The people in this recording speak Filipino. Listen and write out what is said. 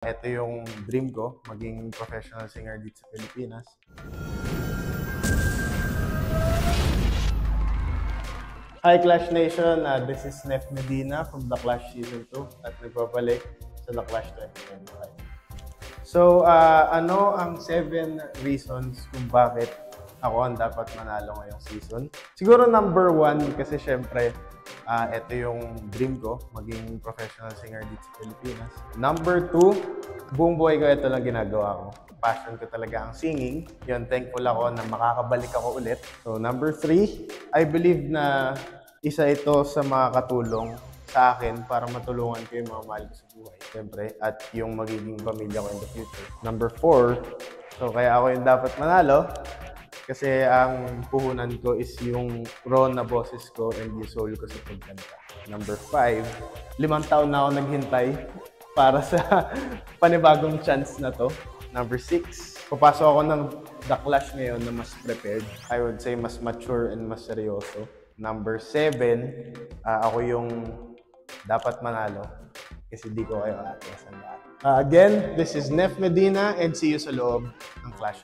Ito yung dream ko, maging professional singer dito sa Pilipinas. Hi Clash Nation, this is Nef Medina from The Clash Season 2 at nagbabalik sa The Clash 2025. So, ano ang 7 reasons kung bakit ako ang dapat manalo ngayong season? Siguro number 1, kasi syempre, ito yung dream ko, maging professional singer dito sa Pilipinas. Number 2, buong buhay ko ito lang ginagawa ko. Passion ko talaga ang singing. Yun, thankful ako na makakabalik ako ulit. So, number 3, I believe na isa ito sa makakatulong sa akin para matulungan ko yung mga mahal ko sa buhay, siyempre, at yung magiging pamilya ko in the future. Number 4, so kaya ako yung dapat manalo kasi ang puhunan ko is yung raw na boses ko and yung soul ko sa pagkanta. Number 5, 5 taon na ako naghintay para sa panibagong chance na to. Number 6, papasok ako ng The Clash ngayon na mas prepared. I would say mas mature and mas seryoso. Number 7, ako yung dapat manalo kasi di ko kayo aatras ang lahat. Again, this is Nef Medina and see you sa loob ng Clash.